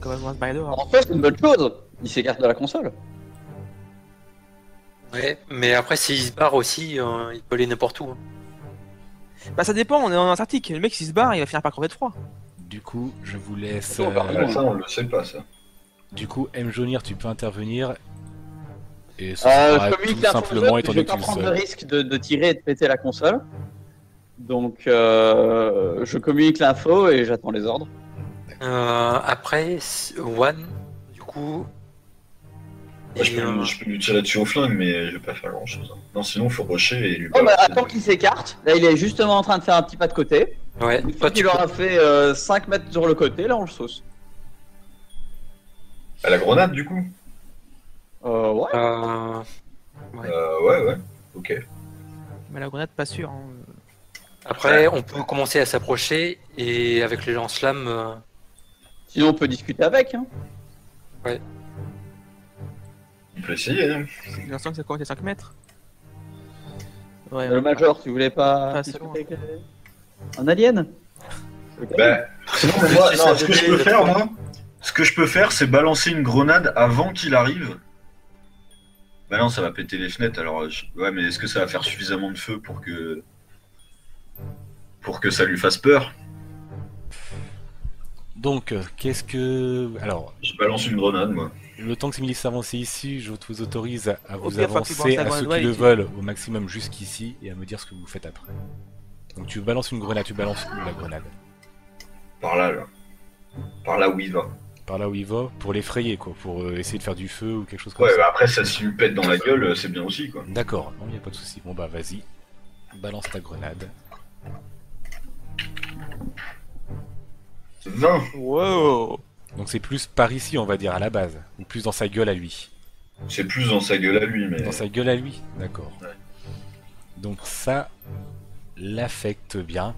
va se barrer dehors. En fait, c'est une bonne chose. Il s'écarte de la console. Ouais, mais après, s'il se barre aussi, il peut aller n'importe où. Hein. Bah ça dépend, on est en Antarctique. Le mec s'il se barre, il va finir par crever de froid. Du coup, je vous laisse. Ça, on le sait pas, ça. Du coup, M. Jaunir, tu peux intervenir. Et ce sera Je communique tout l'info simplement aux autres, étant je vais donné que pas tu le prendre le seul. risque de tirer et de péter la console. Donc, je communique l'info et j'attends les ordres. Après, One, du coup. Moi, je peux lui tirer dessus au flingue, mais je vais pas faire grand chose. Non, sinon, il faut rusher et lui Oh bah, balancer. attends qu'il s'écarte. Là, il est justement en train de faire un petit pas de côté. Ouais, Une toi, fois qu'il tu aura fait 5 mètres sur le côté, là, on le sauce. À la grenade, du coup Ouais. Ouais, ok. Mais la grenade, pas sûr. Hein. Après, on peut commencer à s'approcher et avec les lance-flammes. Sinon, on peut discuter avec. Hein. On peut essayer, hein. J'ai l'impression que ça commence à 5 mètres. Ouais, Le Major, tu voulais pas Pas discuter sûr. avec un alien? Bah, sinon, moi, non, ce que je peux faire, moi, ce que je peux faire, c'est balancer une grenade avant qu'il arrive. Bah non, ça va péter les fenêtres, alors... Ouais, mais est-ce que ça va faire suffisamment de feu pour que ça lui fasse peur? Donc, qu'est-ce que. Alors, Je balance une grenade, moi. le temps que ces milices s'avancent ici, je vous autorise à vous pire, faut que tu avancer balances la à ceux grenade, qui le ouais, veulent au maximum jusqu'ici et à me dire ce que vous faites après. Donc, tu balances une grenade, tu balances où la grenade? Par là, là. Par là où il va. Par là où il va, pour l'effrayer, quoi, pour essayer de faire du feu ou quelque chose comme Ouais, ça. bah après, ça s'il lui pète dans la gueule, c'est bien aussi, quoi. D'accord, non, y a pas de souci. Bon, bah, vas-y. Balance ta grenade. 20. Wow. Donc, c'est plus par ici, on va dire, à la base. Ou plus dans sa gueule à lui. C'est plus dans sa gueule à lui, mais... Dans sa gueule à lui, d'accord. Ouais. Donc ça l'affecte bien.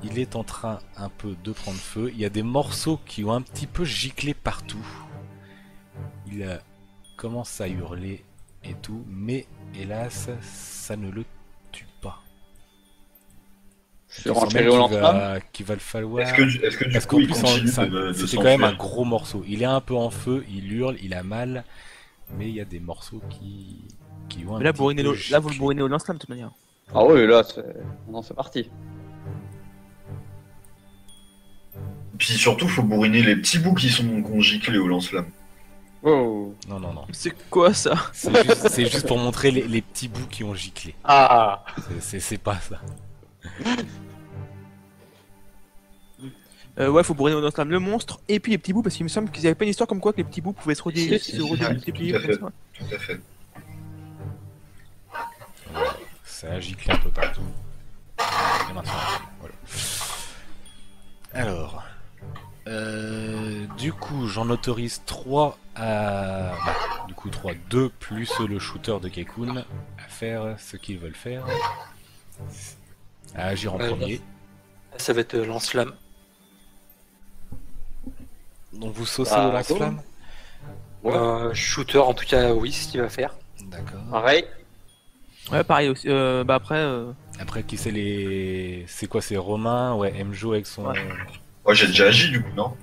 Il est en train un peu de prendre feu. Il y a des morceaux qui ont un petit peu giclé partout. Il commence à hurler et tout, mais hélas, ça ne le tue pas. Je Tu suis sens rentré bien au lance-flamme. qu'il va le falloir. Est-ce que du Parce coup, qu'en il plus, continue de c'était quand même un s'enfuir? gros morceau. Il est un peu en feu, il hurle, il a mal, mais il y a des morceaux qui ont un Mais là, petit peu là, vous le giclé. bourrinez au lance-flamme de toute manière. Ah oui, là, c'est... Non, c'est parti. Puis surtout, faut bourriner les petits bouts qui sont giclés au lance-flamme. Oh. Non, non, non. C'est quoi ça? C'est juste pour montrer les petits bouts qui ont giclé. Ah. C'est pas ça. Ouais, faut bourriner au lance-flamme le monstre et puis les petits bouts parce qu'il me semble qu'ils avaient pas une histoire comme quoi que les petits bouts pouvaient se redémultiplier tout à fait. comme ça. Tout à fait. Ça a giclé un peu partout. Et maintenant, voilà. Alors, du coup, j'en autorise 3 à... Bah, du coup, 3, 2 plus le shooter de Kekun à faire ce qu'ils veulent faire. À agir en premier. Ça va être lance-flamme. Donc vous saucez Ah, au lance-flamme. Shooter, en tout cas, oui, c'est ce qu'il va faire. D'accord. Pareil. Ouais, pareil aussi. Bah après, Après, qui c'est les... C'est quoi, c'est Romain? Ouais, Mjo avec son... Ouais. Moi, j'ai déjà agi, du coup, non?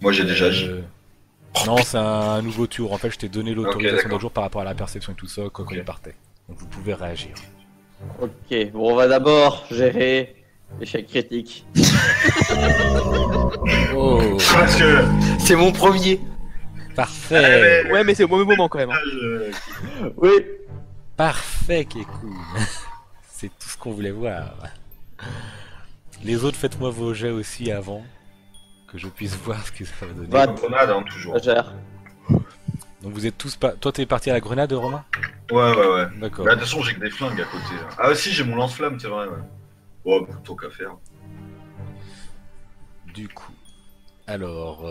Moi, j'ai déjà agi. Non, c'est un nouveau tour. En fait, je t'ai donné l'autorisation d'accord. d'autre jour par rapport à la perception et tout ça, quand Ok. il partait. Donc vous pouvez réagir. Ok, bon, on va d'abord gérer l'échec critique. Oh, Parce que... C'est mon premier. parfait. ouais, mais c'est au mauvais moment quand même. Hein. Oui. Parfait, Kekou. C'est tout ce qu'on voulait voir. Les autres, faites-moi vos jets aussi avant, que je puisse voir ce que ça va donner. Va. Grenade, hein, toujours. Ça gère. Donc vous êtes tous pas... Toi, t'es parti à la grenade, Romain? Ouais. D'accord. Bah, de toute façon, j'ai que des flingues à côté. Là. Ah, si, j'ai mon lance-flamme, c'est vrai, ouais. Oh, plutôt qu'à faire. Du coup... Alors,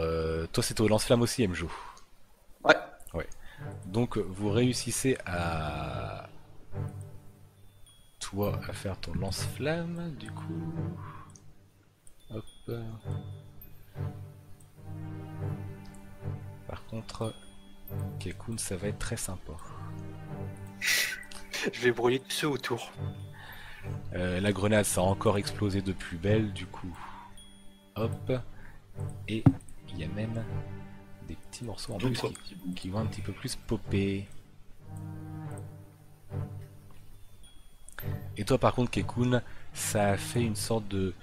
toi, c'était au lance-flamme aussi, Mjo. Ouais. Donc vous réussissez à... Toi à faire ton lance-flamme, du coup... Hop. Par contre, Kekun, ça va être très sympa. Je vais brûler tous ceux autour. La grenade, ça a encore explosé de plus belle, du coup. Hop. Et il y a même des petits morceaux en plus D'autres petits bouts. qui vont un petit peu plus popper. Et toi par contre Kekun, ça a fait une sorte de...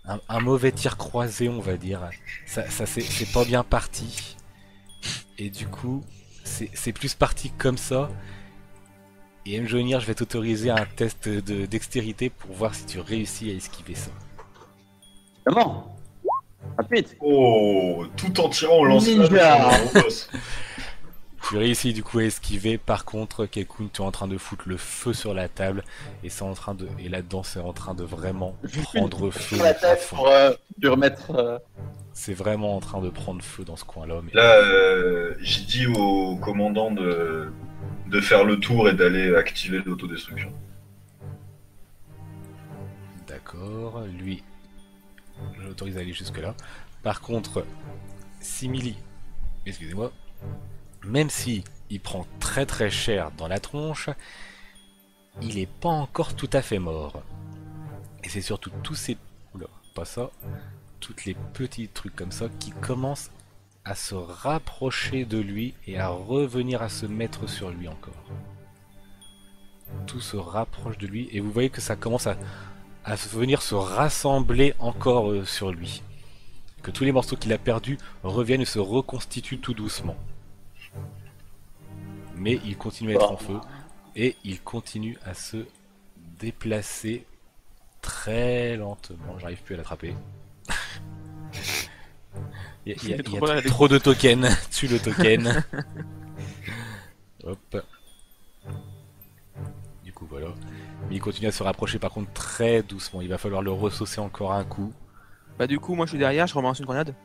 un mauvais tir croisé on va dire. Ça c'est pas bien parti. Et du coup, c'est plus parti comme ça. Et Mjonir, je vais t'autoriser un test de dextérité pour voir si tu réussis à esquiver ça. Comment? Rapide. Oh, tout en tirant au lance-flamme Ninja. sur le boss. Tu réussis du coup à esquiver. Par contre, Kekun, tu es en train de foutre le feu sur la table. Et c'est en train de... Et là-dedans, c'est en train de vraiment prendre feu Sur la à tête fond. pour lui remettre. C'est vraiment en train de prendre feu dans ce coin-là. Mais... Là, j'ai dit au commandant de faire le tour et d'aller activer l'autodestruction. D'accord, lui, je l'autorise à aller jusque-là. Par contre, Simili, excusez-moi, même si il prend très très cher dans la tronche, il est pas encore tout à fait mort. Et c'est surtout tous ces... Oula, pas ça. Toutes les petits trucs comme ça qui commencent à se rapprocher de lui et à revenir à se mettre sur lui encore. Tout se rapproche de lui et vous voyez que ça commence à venir se rassembler encore sur lui. Que tous les morceaux qu'il a perdus reviennent et se reconstituent tout doucement. Mais il continue à être en feu et il continue à se déplacer très lentement. J'arrive plus à l'attraper. Il y a trop de tokens. Tue le token. Hop. Du coup voilà. Mais il continue à se rapprocher par contre très doucement. Il va falloir le ressaucer encore un coup. Bah du coup moi je suis derrière, je relance une grenade.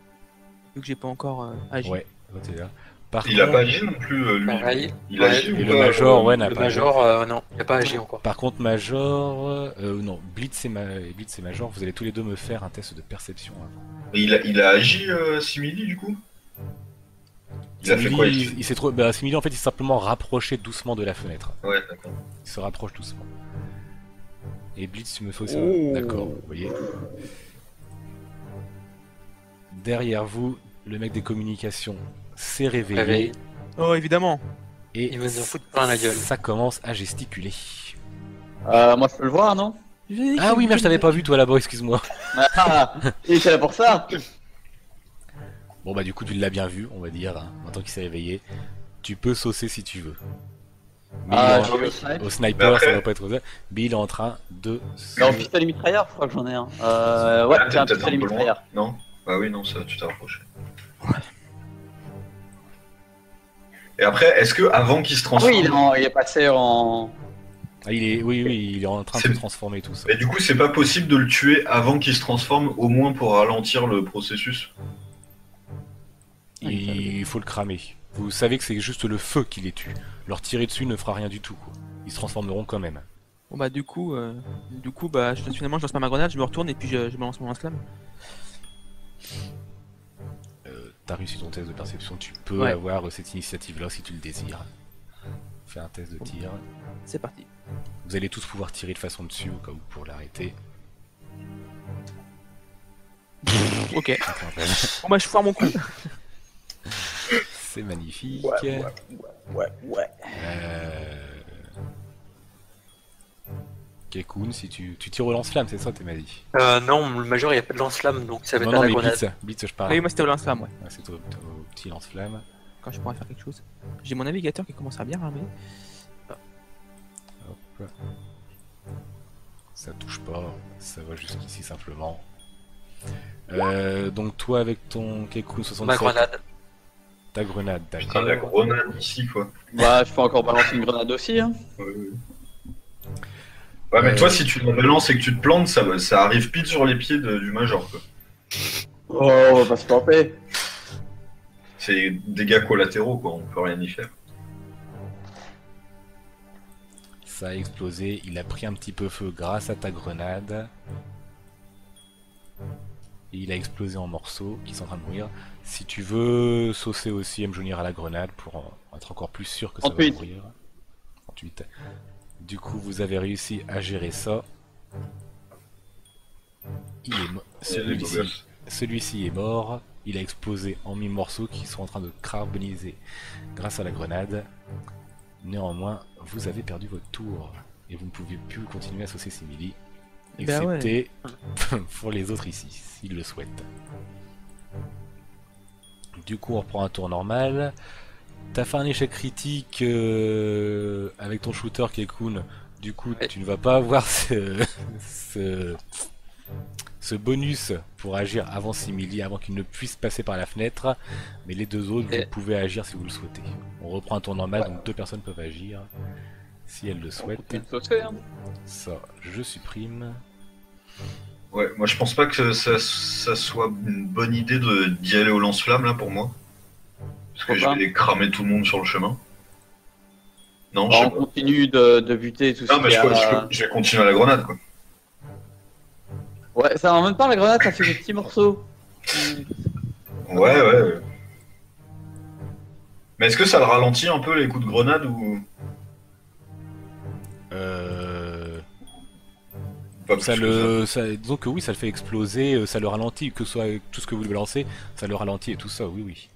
Vu que j'ai pas encore agi. Ouais, t'es là. Par Il a contre- pas agi non plus, lui. Pareil. Il a agi Et ou le pas, Major, ouais, n'a Le pas Major, non, il n'a pas agi encore. Par contre, Major... non, Blitz et Major, vous allez tous les deux me faire un test de perception avant. Il a agi, Simili, du coup. Il a fait quoi Il s'est trop... Bah, Simili, en fait, il s'est simplement rapproché doucement de la fenêtre. Ouais, d'accord. Il se rapproche doucement. Et Blitz, tu me fais aussi... Oh. D'accord, vous voyez. Derrière vous, le mec des communications s'est réveillé. Réveil. Oh évidemment. Et Il va nous foutre plein la gueule. ça commence à gesticuler. Moi je peux le voir, non? Ah oui, mais je t'avais pas vu toi là-bas, excuse-moi. Ah, il était là pour ça. Bon bah du coup tu l'as bien vu, on va dire, hein, maintenant qu'il s'est réveillé. Tu peux saucer si tu veux. Mais Ah, il est j'ai en- vu le snipe. au sniper, Mais après- ça va pas être osé. Mais il est en train de... Non, pistolet mitrailleur, je crois que j'en ai un. Ouais, Ah, j'ai un t'es pistolet peu loin. mitrailleur. Non? Ah oui, non, ça, tu t'es rapproché. Et après, est-ce que avant qu'il se transforme... Oui, il est passé en. Ah, oui, il est en train de C'est- se transformer tout ça. Mais du coup, c'est pas possible de le tuer avant qu'il se transforme, au moins pour ralentir le processus. Il faut le cramer. Vous savez que c'est juste le feu qui les tue. Leur tirer dessus ne fera rien du tout, quoi. Ils se transformeront quand même. Bon bah du coup bah finalement je lance pas ma grenade, je me retourne et puis je balance mon lance-flamme. T'as réussi ton test de perception, tu peux Ouais. avoir cette initiative-là si tu le désires. Fais un test de tir. C'est parti. Vous allez tous pouvoir tirer de façon dessus au cas où pour l'arrêter. Ok. Attends, Bon bah je foire mon coup. c'est magnifique. Ouais. Kekun, si tu tires au lance-flamme, c'est ça, t'es m'a dit. Non, le Major, il n'y a pas de lance-flamme, donc ça va Non, être à non, la mais grenade. Blitz, je Ah parle. oui moi c'était au lance-flamme ouais. Ouais, c'est au petit lance-flamme. Quand je pourrais faire quelque chose. J'ai mon navigateur qui commence à bien ramer. Hop. Ça touche pas, ça va jusqu'ici simplement. Donc toi avec ton Kekun 67, Ma grenade. ta grenade, Putain, la d'accord. grenade ici, quoi. Bah, je peux encore balancer une grenade aussi, hein. Ouais, mais toi, si tu la balances et que tu te plantes, ça arrive pile sur les pieds du Major, quoi. Oh, on va pas se tromper. C'est dégâts collatéraux, quoi, on peut rien y faire. Ça a explosé, il a pris un petit peu feu grâce à ta grenade. Et il a explosé en morceaux qui sont en train de mourir. Si tu veux saucer aussi Mjonir à la grenade pour être encore plus sûr que ça va 38. mourir. 38. Du coup, vous avez réussi à gérer ça. Il est C'est les beaux Celui-ci, gosses. celui-ci est mort. Il a explosé en 1000 morceaux qui sont en train de carboniser grâce à la grenade. Néanmoins, vous avez perdu votre tour et vous ne pouvez plus continuer à saucer Simili, Ben ouais. excepté pour les autres ici, s'ils le souhaitent. Du coup, on reprend un tour normal. T'as fait un échec critique avec ton shooter Kekun. Du coup, Ouais. tu ne vas pas avoir ce bonus pour agir avant Simili, avant qu'il ne puisse passer par la fenêtre. Mais les deux autres, Et- vous pouvez agir si vous le souhaitez. On reprend un tour normal, donc 2 personnes peuvent agir si elles le On souhaitent. continue de sauter, hein. Ça, je supprime. Ouais, moi je pense pas que ça soit une bonne idée d'y aller au lance-flamme là pour moi. Parce que je Pourquoi vais cramer tout le monde sur le chemin. Non, je Bah, sais on pas. continue de buter tout Non, ce mais qui je a... vais continuer à la grenade quoi. Ouais, ça en même temps, la grenade, ça fait des petits morceaux. Ouais. Mais est-ce que ça le ralentit un peu les coups de grenade ou pas Ça plus que ça disons que oui, ça le fait exploser, ça le ralentit, que ce soit avec tout ce que vous lui balancez, ça le ralentit et tout ça, oui, oui.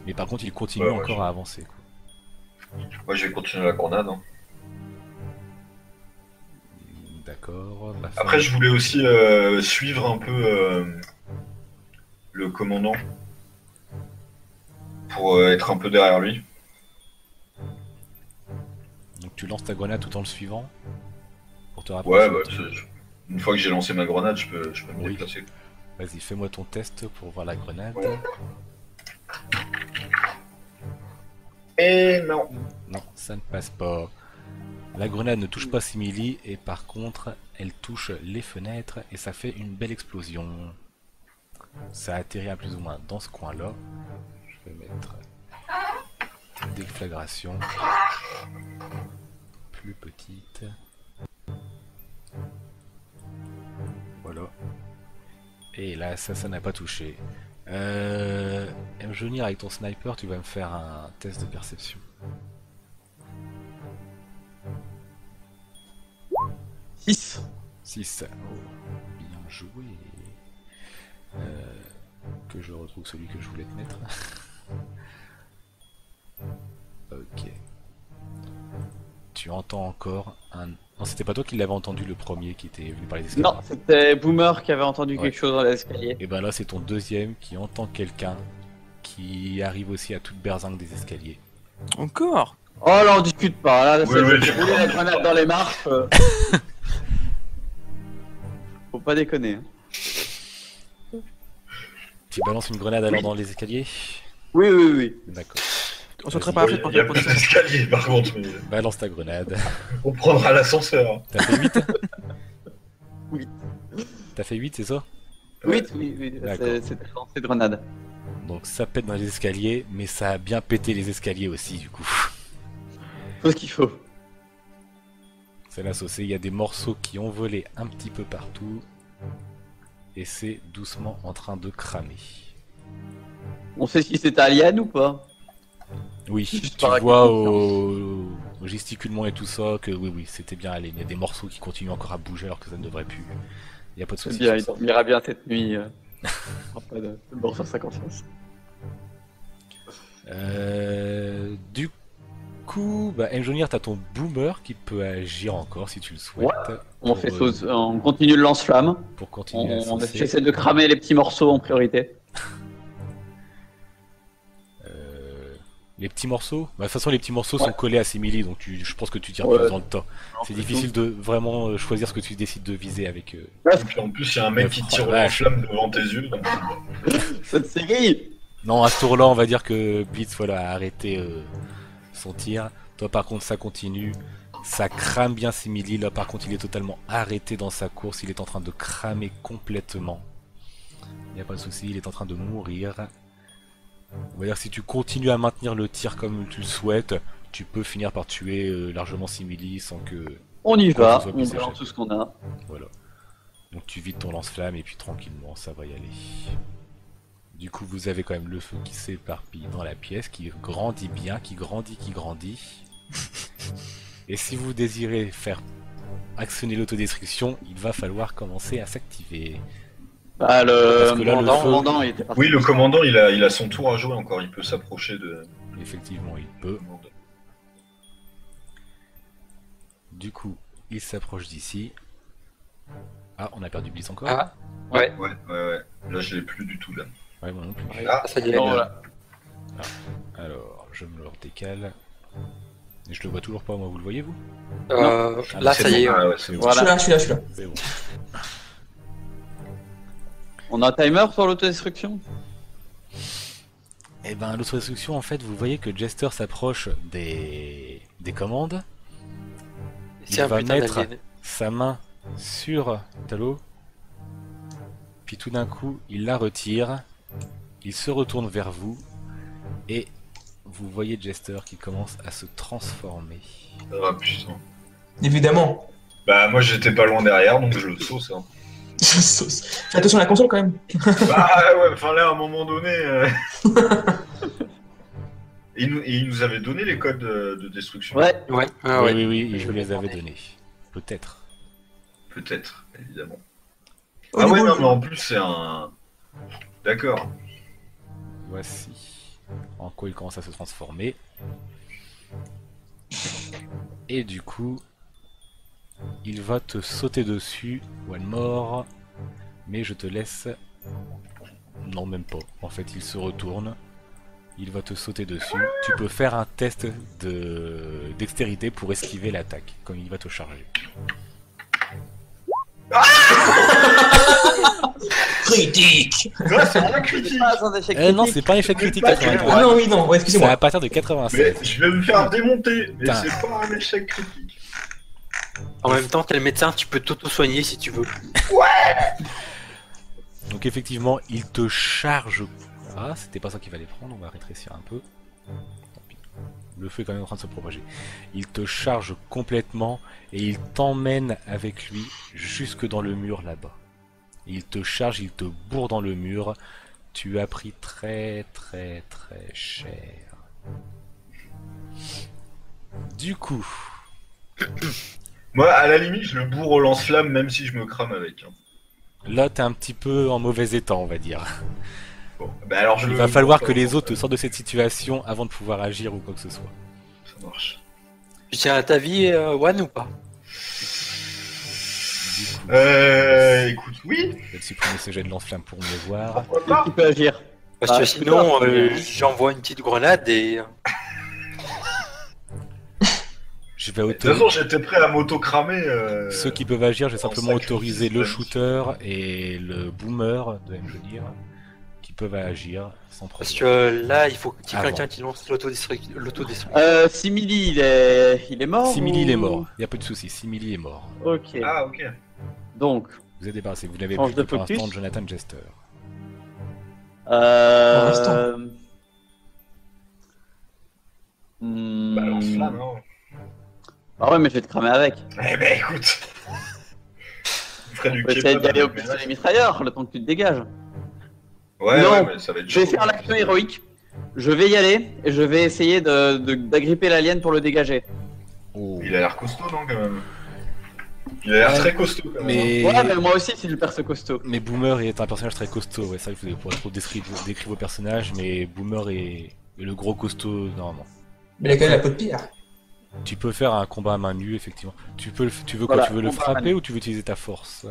Mais par contre, il continue Ouais, ouais, encore à avancer. Quoi. Moi je vais continuer la grenade. Hein. D'accord. Après je voulais aussi suivre un peu le commandant pour être un peu derrière lui. Donc tu lances ta grenade tout en le suivant pour te Ouais, rapprocher. bah, une fois que j'ai lancé ma grenade, je peux me Oui. déplacer. Vas-y, fais-moi ton test pour voir la grenade. Ouais. Et non. Non, ça ne passe pas. La grenade ne touche pas Simili et par contre, elle touche les fenêtres et ça fait une belle explosion. Ça atterrit à plus ou moins dans ce coin-là. Je vais mettre déflagration plus petite. Voilà. Et là, ça n'a pas touché. Mjonir, avec ton sniper, tu vas me faire un test de perception. 6. 6. Bien joué. Que je retrouve celui que je voulais te mettre. Ok. Tu entends encore un... Non, c'était pas toi qui l'avais entendu le premier qui était venu par les escaliers. Non, c'était Boomer qui avait entendu Ouais. quelque chose dans l'escalier. Et ben là, c'est ton deuxième qui entend quelqu'un qui arrive aussi à toute berzingue des escaliers. Encore? Oh là, on discute pas. Là, Oui, c'est oui, j'ai roulé la grenade dans les marches. Faut pas déconner. Hein. Tu balances une grenade alors dans les escaliers? Oui. D'accord. On se prépare Il pour y a pour plus d'escalier par contre, mais Balance ta grenade. on prendra l'ascenseur. T'as fait 8? Oui. T'as fait 8, c'est ça? Oui. D'accord. C'était lancé de grenade. Donc ça pète dans les escaliers, mais ça a bien pété les escaliers aussi du coup. Faut ce qu'il faut. C'est la saucée, il y a des morceaux qui ont volé un petit peu partout. Et c'est doucement en train de cramer. On sait si c'était Alien ou pas? Oui, Juste tu par vois acquisition. au gesticulement et tout ça que oui, c'était bien allé. Il y a des morceaux qui continuent encore à bouger alors que ça ne devrait plus. Il n'y a pas de C'est soucis. bien, il sur ça. dormira bien cette nuit. Pas de mort sur sa conscience. Du coup, bah, Mjonir, t'as ton boomer qui peut agir encore si tu le souhaites. On pour, fait on continue le lance-flamme. pour continuer à saucer. J'essaie de cramer les petits morceaux en priorité. Les petits morceaux, bah, de toute façon les petits morceaux Ouais. sont collés à Simili, donc je pense que tu tires Ouais. plus dans le tas. C'est difficile de vraiment choisir ce que tu décides de viser avec. Et puis en plus, il y a un mec qui tire Ouais. en flamme devant tes yeux. Donc... Cette série. Non, à ce tour-là, on va dire que Blitz voilà, a arrêté son tir. Toi, par contre, ça continue. Ça crame bien Simili. Là, par contre, il est totalement arrêté dans sa course. Il est en train de cramer complètement. Il n'y a pas de souci, il est en train de mourir. On va dire que si tu continues à maintenir le tir comme tu le souhaites, tu peux finir par tuer largement Simili sans que... On y Quoi va. que ce soit On plus balance échec. tout ce qu'on a. Voilà. Donc tu vides ton lance-flamme et puis tranquillement, ça va y aller. Du coup, vous avez quand même le feu qui s'éparpille dans la pièce, qui grandit bien, qui grandit. Et si vous désirez faire actionner l'autodestruction, il va falloir commencer à s'activer. Bah, Parce le que là, le feu- commandant, il était parti. Oui, le commandant, il a son tour à jouer encore. Il peut s'approcher de. Effectivement, il peut. Du coup, il s'approche d'ici. Ah, on a perdu Bliss encore. Ah, ouais. Ouais. Là, je l'ai plus du tout là. Ouais, moi non plus. Ah, Ça y est. Non, voilà. Alors, je me le redécale. Et je le vois toujours pas, moi, vous le voyez, vous? Là, c'est ça y est. bon. Ouais. Ah, ouais, c'est bon. Voilà. Je suis là. C'est bon. On a un timer sur l'autodestruction? Et ben, l'autre instruction, en fait, vous voyez que Jester s'approche des commandes. C'est un va putain mettre d'alien. sa main sur Talo. Puis tout d'un coup, il la retire. Il se retourne vers vous. Et vous voyez Jester qui commence à se transformer. Ah putain. Évidemment. Bah, moi, j'étais pas loin derrière, donc je le sauce. Hein. Fais attention à la console quand même. Ah ouais, enfin là, à un moment donné. Il nous avait donné les codes de destruction. Ouais. Ouais. Ah, Oui, ouais. oui, oui, je Je vous l'ai les avais demandé. donnés. Peut-être. Peut-être, évidemment. Au Ah ouais, niveau- non, mais en plus, c'est un. D'accord. Voici en quoi il commence à se transformer. Et du coup, il va te sauter dessus. One more. Mais je te laisse. Non, même pas. En fait, il se retourne. Il va te sauter dessus. Tu peux faire un test de dextérité pour esquiver l'attaque quand il va te charger. Critique. Ouais, c'est un critique. Pas un échec Non, critique. c'est pas un échec critique Pas 83. Ah non, oui, non, ouais, C'est excusez-moi. à partir de Mais 96. je vais me faire démonter, mais Putain. c'est pas un échec critique. En même temps, t'es le médecin, tu peux t'auto-soigner si tu veux. Donc effectivement, il te charge. Ah, c'était pas ça qu'il fallait prendre, on va rétrécir un peu. Tant pis. Le feu est quand même en train de se propager. Il te charge complètement et il t'emmène avec lui jusque dans le mur là-bas. Il te charge, il te bourre dans le mur. Tu as pris très très très cher. Du coup, Moi, à la limite, je le bourre au lance-flamme, même si je me crame avec. Hein. là t'es un petit peu en mauvais état, on va dire. Bon, bah alors je Il le va falloir bourre que pas au les autres te lance-flamme. sortent de cette situation avant de pouvoir agir ou quoi que ce soit. Ça marche. Tu tiens à ta vie, One, ou pas? Du coup, Écoute, oui, je vais supprimer ce jet de lance-flamme pour mieux voir. pourquoi pas. Qui peut agir? Parce Ah, que sinon, putain. j'envoie une petite grenade et... Je vais De toute façon, j'étais prêt à m'auto-cramer. Ceux qui peuvent agir, j'ai simplement sacrifice autorisé le de shooter et le boomer, de même je veux dire, qui peuvent agir sans Parce problème. que là, il faut qu'il y ait Avant. quelqu'un qui lance l'autodestruction. Simili, il est mort? Simili, il est ou- mort, il n'y a pas de souci, Simili est mort. Ok. Ah, ok. Donc, Vous êtes débarrassé, vous n'avez Change plus de que pour focus. l'instant Jonathan Jester. euh... Bah, lance-flamme, hein. Ah ouais, mais je vais te cramer avec. Eh ben, écoute. Je ferai du On peut essayer kebab d'y aller au avec mes pistolet vaches. mitrailleur, le temps que tu te dégages. Ouais, Non, ouais, mais ça va être Je vais chaud. faire l'action héroïque. Je vais y aller et je vais essayer d'agripper l'alien pour le dégager. Oh. Il a l'air costaud, non, quand même. Il a l'air Ouais, très costaud, quand même. Mais... Ouais, mais moi aussi, c'est du perso costaud. mais Boomer est un personnage très costaud, ouais, ça il faut pas trop décrire vos personnages, mais Boomer est le gros costaud normalement. Mais il a quand même la peau de pierre. Tu peux faire un combat à main nue, effectivement. Tu veux quoi? Voilà, Tu veux le combat à main frapper nue. ou tu veux utiliser ta force?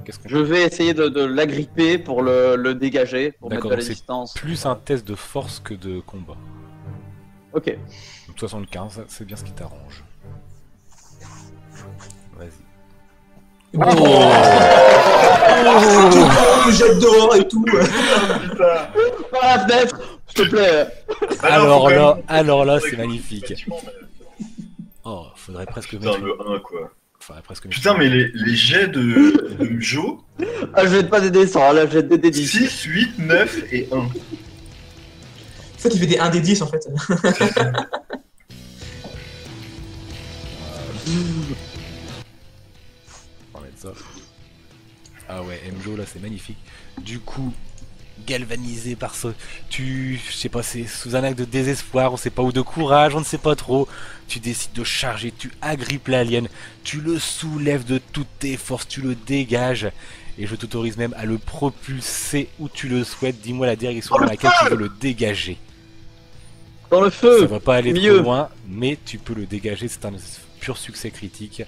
Qu'est-ce qu'on Je vais essayer de l'agripper pour le dégager, pour mettre D'accord, de la donc c'est distance. plus un test de force que de combat. Ok. Donc 75, c'est bien ce qui t'arrange. Vas-y. Oh, le jet d'or et tout. Putain. Par la fenêtre, s'il te plaît. Ah non, faut quand même- alors là, faudrait c'est que- magnifique. Effectivement, mais- Oh, faudrait presque Putain, mettre. le 1, quoi. Faudrait presque mettre. Putain, mais les jets de Mjo, Ah, je vais pas des dessins, là, je vais des 10. 6, 8, 9 et 1. En fait, il fait des 1 des 10 en fait. On va mettre ça. Ah ouais, Mjo là, c'est magnifique. Du coup, galvanisé par ce. Je sais pas, c'est sous un acte de désespoir, on sait pas, ou de courage, on ne sait pas trop. Tu décides de charger, tu agrippes l'alien, tu le soulèves de toutes tes forces, tu le dégages. et je t'autorise même à le propulser où tu le souhaites. Dis-moi la direction dans laquelle tu veux le dégager. Dans le feu. Ça va pas aller mieux. trop loin, mais tu peux le dégager, c'est un pur succès critique.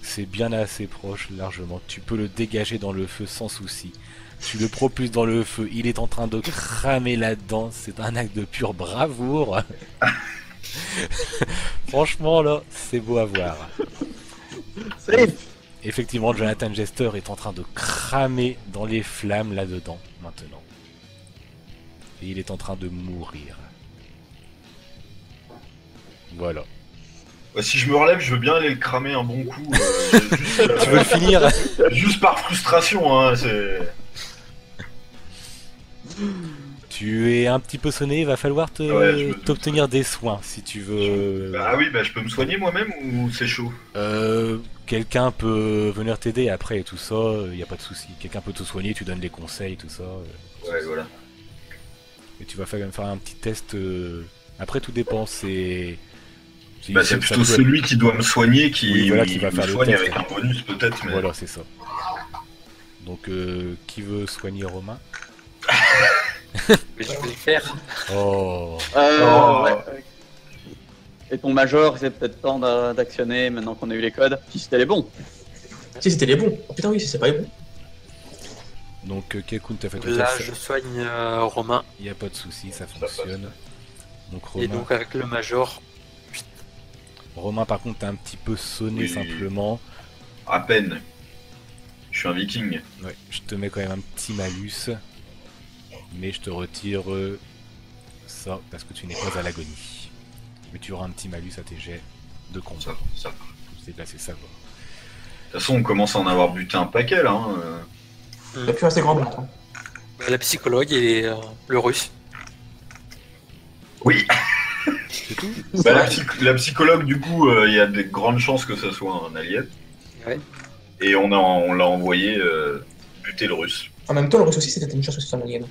C'est bien assez proche, largement. Tu peux le dégager dans le feu sans souci. Tu le propulses dans le feu, il est en train de cramer là-dedans, c'est un acte de pure bravoure. Franchement là, c'est beau à voir. Safe. Effectivement, Jonathan Jester est en train de cramer dans les flammes là-dedans, maintenant. Et il est en train de mourir. Voilà. Ouais, si je me relève, je veux bien aller le cramer un bon coup. Juste, Tu veux le finir? juste par frustration, hein. C'est. Tu es un petit peu sonné, il va falloir Ouais, je me doute. t'obtenir des soins si tu veux. Ah oui, bah je peux me soigner moi-même ou c'est chaud? Quelqu'un peut venir t'aider après et tout ça, y a pas de souci. Quelqu'un peut te soigner, tu donnes des conseils, tout ça. Ouais, voilà. Et tu vas quand même faire un petit test. Après, tout dépend. C'est. Bah c'est ça plutôt peut- celui qui doit me soigner qui, Oui, voilà, qui va me faire le soigne test. avec un bonus peut-être. Mais... Voilà, c'est ça. Donc, qui veut soigner Romain? Mais je vais le faire. Oh. Oh. Ouais. Et ton major, c'est peut-être temps d'actionner maintenant qu'on a eu les codes. Si c'était les bons. Si c'était les bons. Oh putain, oui, si c'est pas les bons. Donc, Kekun, t'as fait ton Là, test. je soigne Romain. Y a pas de souci, ça fonctionne. Donc, Et Romain. donc, avec le major, Romain, par contre, t'as un petit peu sonné Oui. simplement. À peine. Je suis un viking. Ouais, je te mets quand même un petit malus. Mais je te retire ça parce que tu n'es pas à l'agonie. Mais tu auras un petit malus à tes jets de combat. Ça. De C'est déplacer ça quoi. toute façon, on commence à en avoir buté un paquet là. Hein. Il a plus assez grand maintenant. la psychologue et le russe. Oui. C'est tout? Bah, la psychologue, du coup, il y a des grandes chances que ce soit un alien. Ouais. Et on l'a envoyé buter le russe En même temps, le russe aussi, c'était une chance que ce soit un alien.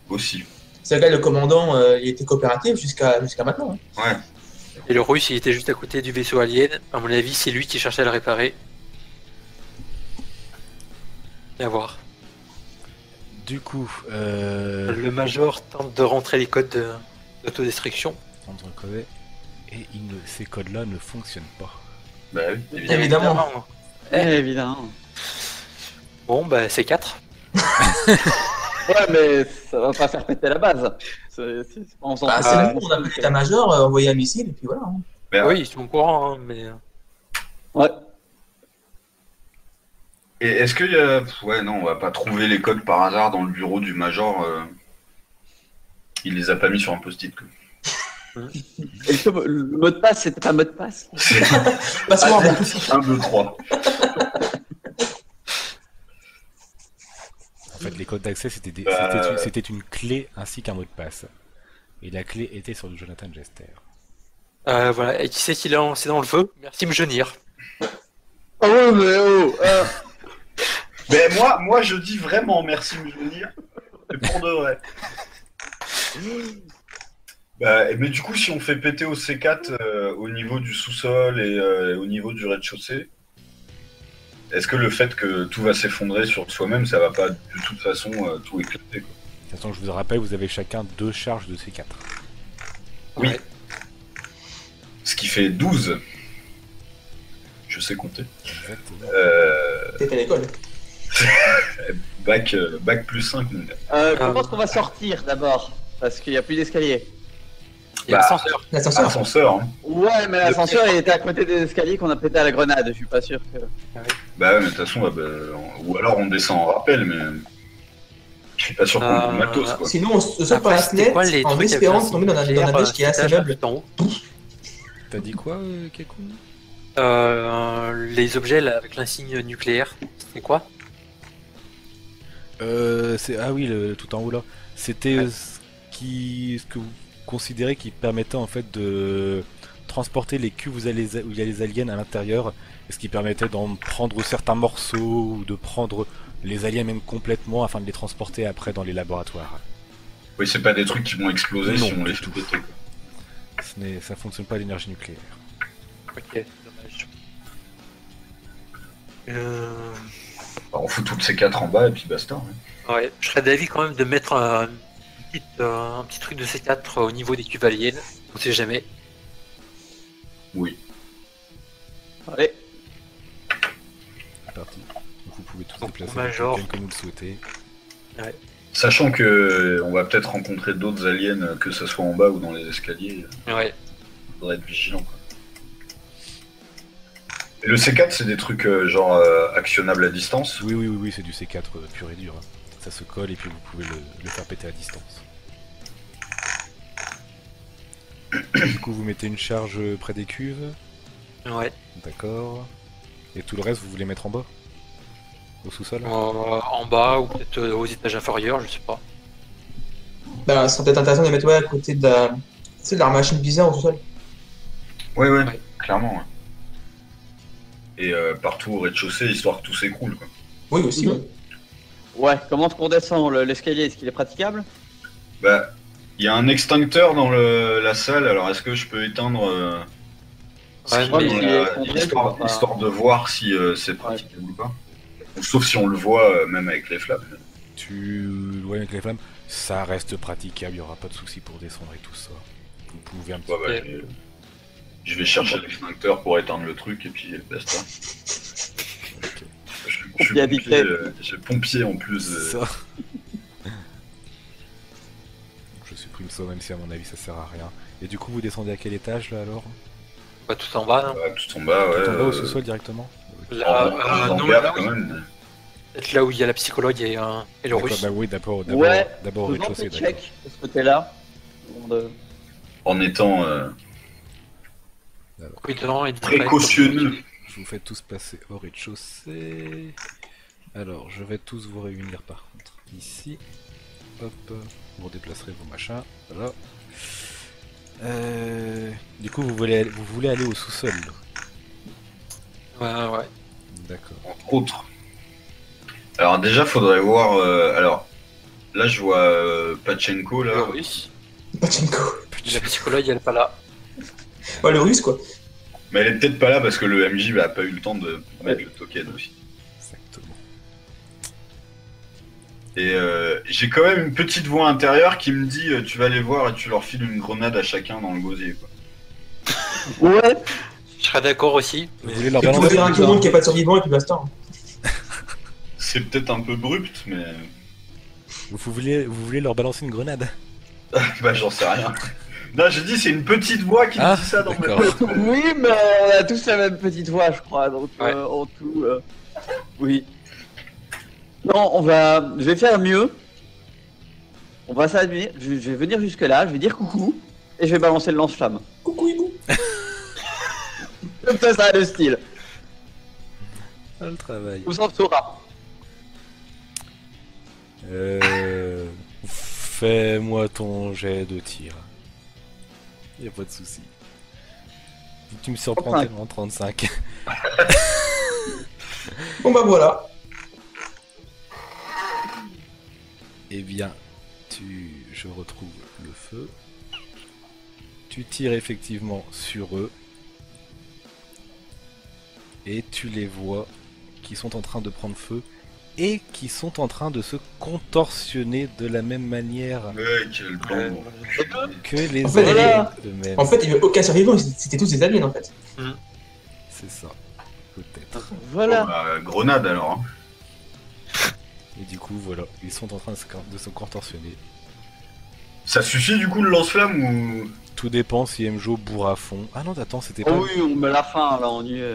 aussi. C'est le gars, le commandant, il était coopératif jusqu'à maintenant. Hein. Ouais. Et le russe, il était juste à côté du vaisseau alien. À mon avis, c'est lui qui cherchait à le réparer. Et à voir. Du coup, Le major tente de rentrer les codes d'autodestruction. Andrew Covey, et ces codes-là ne fonctionnent pas. Bah oui, évidemment. Évidemment. Évidemment. Bon, bah, c'est 4. Ouais, mais ça va pas faire péter la base. On s'en Bah, fout. c'est bon, on a pris l'état-major, envoyé un missile, et puis voilà. Hein. Mais, Oui, ils sont au courant, hein, mais. Ouais. Et est-ce qu'il y a... Ouais, non, on va pas trouver les codes par hasard dans le bureau du major. Il les a pas mis sur un post-it. Quoi. Et le mot de passe, c'était pas mot de passe. Password. 1, 2, 3. En fait, les codes d'accès, c'était c'était une clé ainsi qu'un mot de passe. Et la clé était sur le Jonathan Jester. Voilà, et qui c'est qui l'a lancé dans le feu? Merci, me jeunir. Oh, mais oh Mais moi, je dis vraiment merci, Mjolnir. Mais pour de vrai. Bah, mais du coup, si on fait péter au C4 au niveau du sous-sol et au niveau du rez-de-chaussée, est-ce que le fait que tout va s'effondrer sur soi-même, ça va pas de toute façon tout éclater quoi. De toute façon, je vous rappelle, vous avez chacun 2 charges de C4. Oui. Ouais. Ce qui fait 12. Je sais compter. Exactement. T'étais à l'école. Bac plus 5, mon gars. Comment est-ce qu'on va sortir d'abord? Parce qu'il n'y a plus d'escalier. Il y a Bah. l'ascenseur. L'ascenseur. Ascenseur, hein. Ouais, mais l'ascenseur il était à côté des escaliers qu'on a pété à la grenade. Je suis pas sûr que. Bah ouais, mais de toute façon, ou alors on descend en rappel, mais je suis pas sûr qu'on ait le matos, quoi. Sinon, on se saute par Après, la c'était quoi, fenêtre les en trucs espérant avec tomber dans un l'incendie neige qui est assez étage, meuble. tout en haut. T'as dit quoi, Kekun? Les objets là, avec l'insigne nucléaire, c'est quoi? Ah oui, tout en haut là. C'était ce que vous considérez qui permettait en fait de transporter les cuves où il y a les aliens à l'intérieur, et ce qui permettait d'en prendre certains morceaux ou de prendre les aliens même complètement afin de les transporter après dans les laboratoires. Oui, c'est pas des trucs qui vont exploser Non, si on les du fait tout. péter, quoi. Ça fonctionne pas à l'énergie nucléaire. Ok, dommage. On fout toutes ces 4 en bas et puis basta. Hein. Ouais, je serais d'avis quand même de mettre un petit truc de C4 au niveau des cubes aliens. On sait jamais. Oui. Allez, C'est parti. Donc vous pouvez tous Donc, déplacer Major. quelqu'un comme vous le souhaitez. Sachant que on va peut-être rencontrer d'autres aliens, que ce soit en bas ou dans les escaliers. Ouais. Faudrait être vigilant. Quoi. Et le C4, c'est des trucs genre actionnables à distance. Oui, c'est du C4 pur et dur. Hein. Ça se colle et puis vous pouvez le faire péter à distance. Du coup, vous mettez une charge près des cuves. Ouais. D'accord. Et tout le reste, vous voulez mettre en bas? Au sous-sol? En bas ou peut-être aux étages inférieurs, je sais pas. Bah, ça serait peut-être intéressant de les mettre à côté de la, tu sais, de la machine bizarre au sous-sol. Ouais, Ouais. clairement. Ouais. Et partout au rez-de-chaussée, histoire que tout s'écroule. Quoi. Oui, aussi, oui. ouais, comment est-ce qu'on descend l'escalier? Est-ce qu'il est praticable? Bah, il y a un extincteur dans la salle, alors est-ce que je peux éteindre ce Ouais, qu'il y a mais dans il est effondré, histoire, tu vois pas. histoire de voir si c'est praticable ou pas. Sauf si on le voit même avec les flammes. Ouais, avec les flammes, ça reste praticable, il n'y aura pas de souci pour descendre et tout ça. Vous pouvez un petit Ouais, bah, Ok. je vais chercher l'extincteur pour éteindre le truc et puis basta. Ok. Je suis Pompier habitué. j'ai pompier en plus. Ça. Je supprime ça, même si à mon avis ça sert à rien. Et du coup, vous descendez à quel étage là alors? Pas tout en bas, non? Tout en bas, ouais. Tout en bas au sous-sol directement? Là, en non, garde là, quand oui. même. Peut-être là où il y a la psychologue et le D'accord, russe. bah oui, d'abord Ouais, au faisons rez-de-chaussée, le d'accord. check de ce côté-là. Avant de- En étant Prudent et précautionneux. Je vous fais tous passer au rez-de-chaussée. Alors, je vais tous vous réunir par contre ici. Hop, vous redéplacerez vos machins. Voilà. Du coup, vous voulez aller au sous-sol. Ouais. D'accord. Entre autres. Alors déjà, faudrait voir. Alors, là, je vois Pachenko Le là. russe. Pachenko. La psychologue, elle est pas là. Ouais, le russe, quoi. Mais elle est peut-être pas là parce que le MJ a pas eu le temps de mettre le token aussi. Exactement. Et j'ai quand même une petite voix intérieure qui me dit tu vas les voir et tu leur files une grenade à chacun dans le gosier. Quoi. Ouais, Je serais d'accord aussi. Vous voulez leur Tu peux balancer dire à tout le monde qu'il n'y a pas de survivants et puis basta. C'est peut-être un peu brut, mais vous voulez leur balancer une grenade? bah j'en sais rien. Non, j'ai dit c'est une petite voix qui me dit ça dans ma d'accord. tête. oui, mais on a tous la même petite voix, je crois. Donc, Ouais. en tout, oui. Non, je vais faire mieux. On va s'admirer. Je vais venir jusque-là, je vais dire coucou. Et je vais balancer le lance-flamme. Coucou, hibou. Comme ça a le style. Ah, le travail. Vous en saura. Fais-moi ton jet de tir. Y a pas de souci. Tu me surprends 35. tellement 35. Bon, bah voilà. Eh bien, je retrouve le feu. Tu tires effectivement sur eux. Et tu les vois qui sont en train de prendre feu et qui sont en train de se contorsionner de la même manière Ouais, quel plan. que les En fait, Voilà. eux-mêmes. En fait, il n'y avait aucun survivant, c'était tous des aliens en fait. C'est ça, peut-être. Voilà. Bon, bah, grenade alors. Hein. Et du coup, voilà, ils sont en train de se contorsionner. Ça suffit du coup le lance-flamme ou. Tout dépend si Mjo bourre à fond. Ah non, attends, c'était pas... Oh oui, on met la fin là, on y est.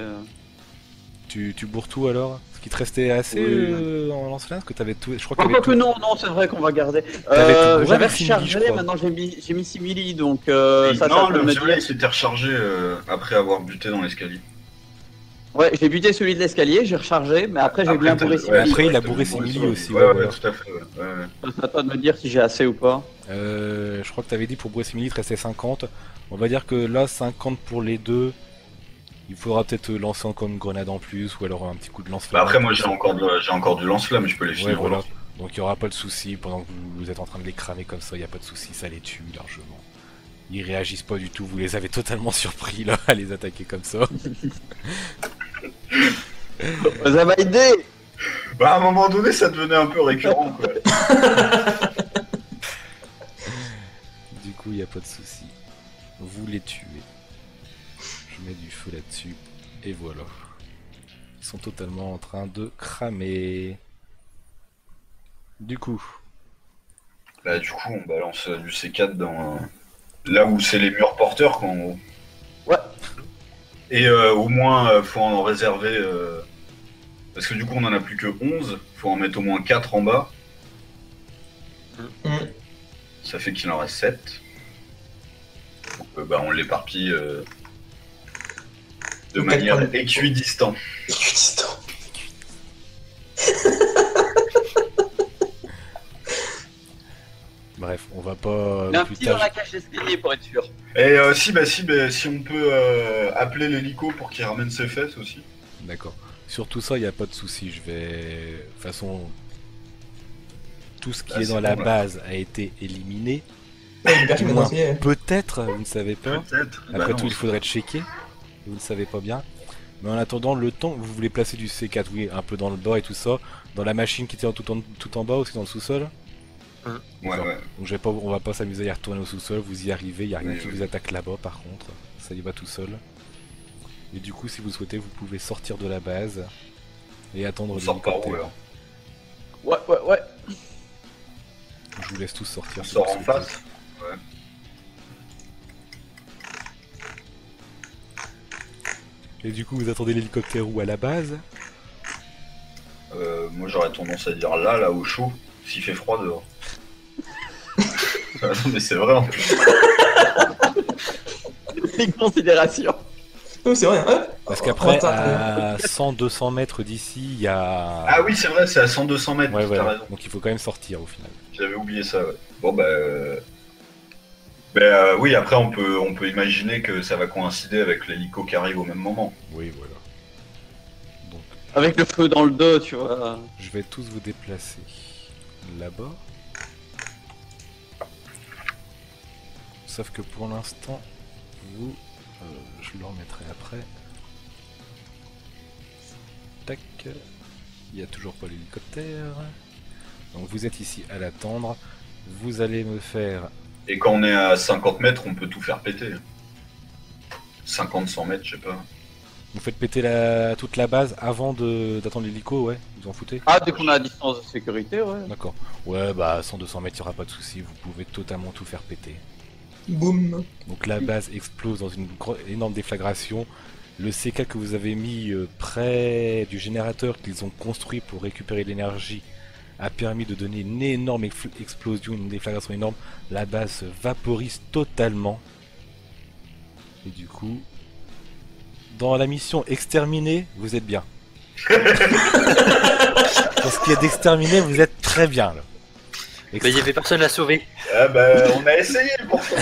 Tu bourres tout alors? Ce qui te restait assez Oui. en lance-flamme? Parce que t'avais tout... Je crois que Par t'avais contre, tout... non, c'est vrai qu'on va garder. T'avais tout bourré J'avais avec simili, je rechargé, crois. maintenant j'ai mis simili, donc non, ça peut le me violet dire. il s'était rechargé après avoir buté dans l'escalier. Ouais, j'ai buté celui de l'escalier, j'ai rechargé, mais après j'ai Après, bien t'as- bourré ouais, simili. Après, il a t'as bourré bourré simili ça. aussi, Ouais, ouais, ouais, voilà. tout à fait. Ouais. C'est à toi de me dire si j'ai assez ou pas. Je crois que t'avais dit pour bourrer simili, il te restait 50. On va dire que là, 50 pour les deux. Il faudra peut-être lancer encore une grenade en plus, ou alors un petit coup de lance-flamme. Bah après, moi j'ai encore du lance-flamme, je peux les Ouais, finir. voilà. Donc il n'y aura pas de souci pendant que vous êtes en train de les cramer comme ça, il n'y a pas de souci, ça les tue largement. Ils réagissent pas du tout, vous les avez totalement surpris là à les attaquer comme ça. Ça m'a aidé. Bah, à un moment donné, ça devenait un peu récurrent, quoi. Du coup, il n'y a pas de souci. Vous les tuez. Je mets du feu là-dessus. Et voilà. Ils sont totalement en train de cramer. Du coup, Bah, du coup, on balance du C4 dans là où c'est les murs porteurs, quoi, en gros. Ouais. Et au moins, faut en réserver. Parce que du coup, on en a plus que 11. Faut en mettre au moins 4 en bas. Mm. Ça fait qu'il en reste 7. Donc, bah, on l'éparpille de Donc, manière quatre- équidistante. Équidistant. bref, on va pas Mets un plus petit dans tard. la cage d'escalier pour être sûr. Et si on peut appeler l'hélico pour qu'il ramène ses fesses aussi. D'accord. Sur tout ça, il n'y a pas de souci. Je vais. De toute façon, tout ce qui Là, est c'est dans la bon, là. base a été éliminé. Ouais, il personne Du m'a moins, essayé. peut-être, vous ne savez pas. Peut-être. Après Bah non, tout, il faudrait checker. Vous ne savez pas bien. Mais en attendant, le temps que vous voulez placer du C4, oui, un peu dans le bas et tout ça, dans la machine qui était tout en bas aussi, dans le sous-sol. Ouais, ouais. Donc on va pas s'amuser à y retourner au sous-sol, vous y arrivez, il n'y a rien Oui, qui oui. vous attaque là-bas par contre. Ça y va tout seul. Et du coup, si vous souhaitez, vous pouvez sortir de la base et attendre On sort par où, l'hélicoptère. là? Ouais. Je vous laisse tous sortir. On si sort vous en souhaitez. face. Et du coup, vous attendez l'hélicoptère où à la base? Moi, j'aurais tendance à dire là au chaud, s'il fait froid dehors. Ah non, mais c'est vrai en plus. Les considérations. Oui, c'est vrai. Ouais. Parce qu'après, Attends, à 100-200 mètres d'ici, il y a. Ah oui, c'est vrai, c'est à 100-200 mètres, Ouais, t'as voilà. raison. Donc il faut quand même sortir au final. J'avais oublié ça, ouais. Bon, bah. Oui, après, on peut imaginer que ça va coïncider avec l'hélico qui arrive au même moment. Oui, voilà. Donc, Avec le feu dans le dos, tu vois. je vais tous vous déplacer là-bas. Sauf que pour l'instant, vous, je le remettrai après. Tac. Il n'y a toujours pas l'hélicoptère. Donc vous êtes ici à l'attendre. Vous allez me faire... Et quand on est à 50 mètres, on peut tout faire péter. 50-100 mètres, je sais pas. Vous faites péter toute la base avant d'attendre l'hélico, ouais? Vous en foutez? Ah, dès qu'on a la distance de sécurité, ouais. D'accord. Ouais, bah 100-200 mètres, il n'y aura pas de souci. Vous pouvez totalement tout faire péter. Boum. Donc la base explose dans une énorme déflagration. Le C4 que vous avez mis près du générateur qu'ils ont construit pour récupérer l'énergie a permis de donner une énorme explosion, une déflagration énorme. La base se vaporise totalement. Et du coup, dans la mission exterminer, vous êtes bien. Pour ce qui est d'exterminer, vous êtes très bien là. Mais il y avait personne à sauver. Ah bah, on a essayé pourtant.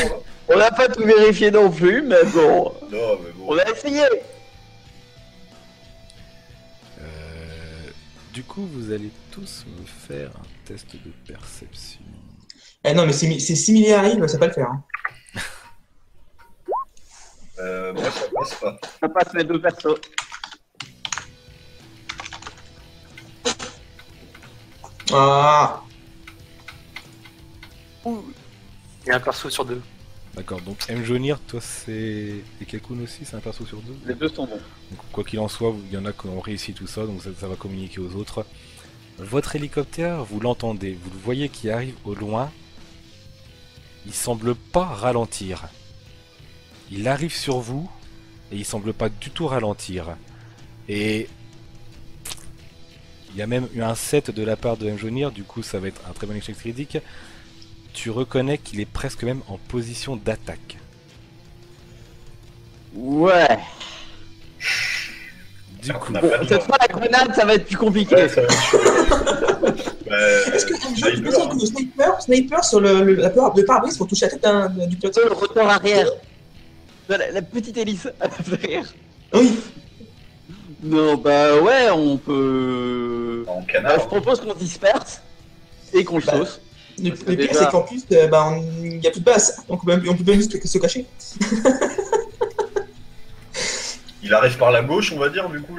On n'a pas tout vérifié non plus, mais bon. Non, mais bon. On a essayé. Du coup, vous allez tous me faire un test de perception. Eh non, mais c'est similaire, ça va pas le faire. Hein. Moi, ça passe pas. Ça passe mes deux persos. Ah. Il y a un perso sur deux. D'accord, donc Mjonir, toi c'est... Et Kekun aussi, c'est un perso sur deux? Les deux sont bons. Donc, quoi qu'il en soit, il y en a qui ont réussi tout ça, donc ça va communiquer aux autres. Votre hélicoptère, vous l'entendez, vous le voyez qui arrive au loin. Il semble pas ralentir. Il arrive sur vous, et il semble pas du tout ralentir. Et... il y a même eu un set de la part de Mjonir, du coup ça va être un très bon échec critique. Tu reconnais qu'il est presque même en position d'attaque. Ouais. Du coup, On a Bon, pas de cette fois, la grenade, ça va être plus compliqué. Ouais, ça va être chaud. Est-ce que Sniper, tu peux faire le sniper sur le pare-brise pour toucher la tête du pilote? Le rotor arrière. La petite hélice à l'arrière. Oui. Non, bah ouais, on peut. en Bah, canard. je propose qu'on se disperse et qu'on le Bah, sauce. Le Parce que pire, déjà- c'est qu'en plus, il n'y a plus de base. Donc on peut même juste se cacher. Il arrive par la gauche, on va dire, du coup,